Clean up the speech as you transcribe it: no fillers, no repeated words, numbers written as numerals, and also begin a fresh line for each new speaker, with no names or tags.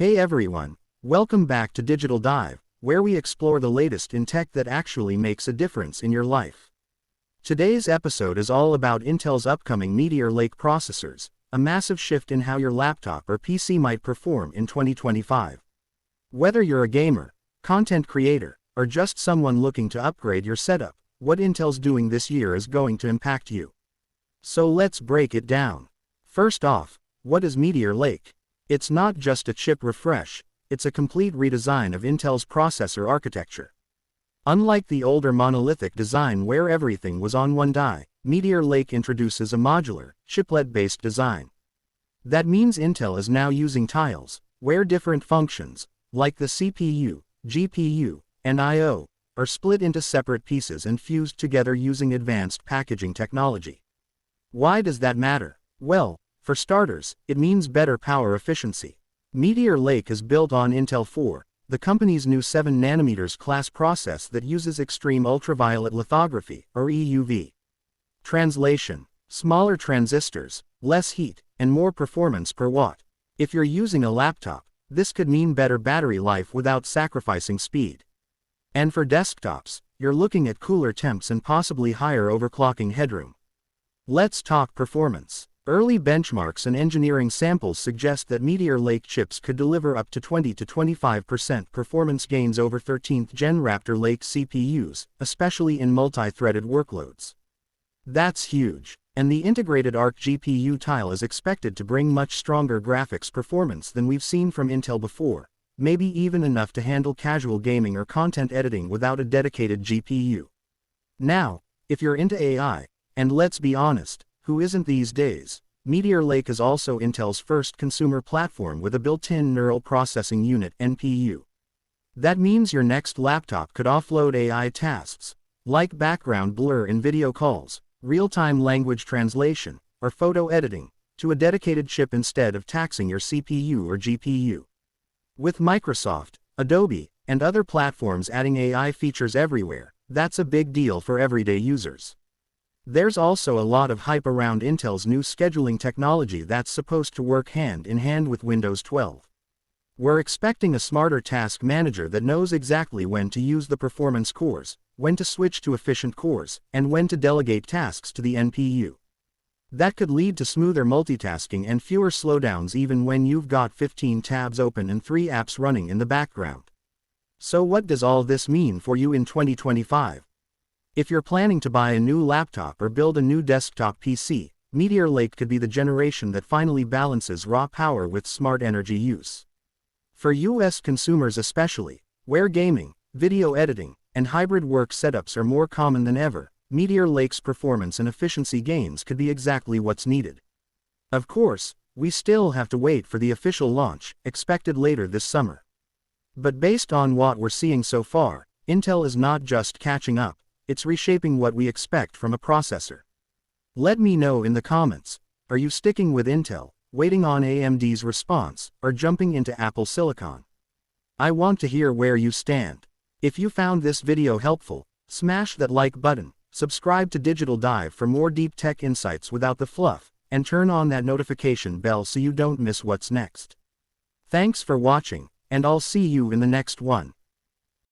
Hey everyone, welcome back to Digital Dive, where we explore the latest in tech that actually makes a difference in your life. Today's episode is all about Intel's upcoming Meteor Lake processors, a massive shift in how your laptop or PC might perform in 2025. Whether you're a gamer, content creator, or just someone looking to upgrade your setup, what Intel's doing this year is going to impact you. So let's break it down. First off, what is Meteor Lake? It's not just a chip refresh, it's a complete redesign of Intel's processor architecture. Unlike the older monolithic design where everything was on one die, Meteor Lake introduces a modular, chiplet-based design. That means Intel is now using tiles, where different functions, like the CPU, GPU, and I/O, are split into separate pieces and fused together using advanced packaging technology. Why does that matter? Well, for starters, it means better power efficiency. Meteor Lake is built on Intel 4, the company's new 7nm class process that uses extreme ultraviolet lithography, or EUV. Translation: smaller transistors, less heat, and more performance per watt. If you're using a laptop, this could mean better battery life without sacrificing speed. And for desktops, you're looking at cooler temps and possibly higher overclocking headroom. Let's talk performance. Early benchmarks and engineering samples suggest that Meteor Lake chips could deliver up to 20 to 25% performance gains over 13th Gen Raptor Lake CPUs, especially in multi-threaded workloads. That's huge, and the integrated Arc GPU tile is expected to bring much stronger graphics performance than we've seen from Intel before, maybe even enough to handle casual gaming or content editing without a dedicated GPU. Now, if you're into AI, and let's be honest, who isn't these days? Meteor Lake is also Intel's first consumer platform with a built-in neural processing unit (NPU). That means your next laptop could offload AI tasks, like background blur in video calls, real-time language translation, or photo editing, to a dedicated chip instead of taxing your CPU or GPU. With Microsoft, Adobe, and other platforms adding AI features everywhere, that's a big deal for everyday users. There's also a lot of hype around Intel's new scheduling technology that's supposed to work hand in hand with Windows 12. We're expecting a smarter task manager that knows exactly when to use the performance cores, when to switch to efficient cores, and when to delegate tasks to the NPU. That could lead to smoother multitasking and fewer slowdowns even when you've got 15 tabs open and 3 apps running in the background. So what does all this mean for you in 2025? If you're planning to buy a new laptop or build a new desktop PC, Meteor Lake could be the generation that finally balances raw power with smart energy use. For US consumers especially, where gaming, video editing, and hybrid work setups are more common than ever, Meteor Lake's performance and efficiency gains could be exactly what's needed. Of course, we still have to wait for the official launch, expected later this summer. But based on what we're seeing so far, Intel is not just catching up. It's reshaping what we expect from a processor. Let me know in the comments, are you sticking with Intel, waiting on AMD's response, or jumping into Apple Silicon? I want to hear where you stand. If you found this video helpful, smash that like button, subscribe to Digital Dive for more deep tech insights without the fluff, and turn on that notification bell so you don't miss what's next. Thanks for watching, and I'll see you in the next one.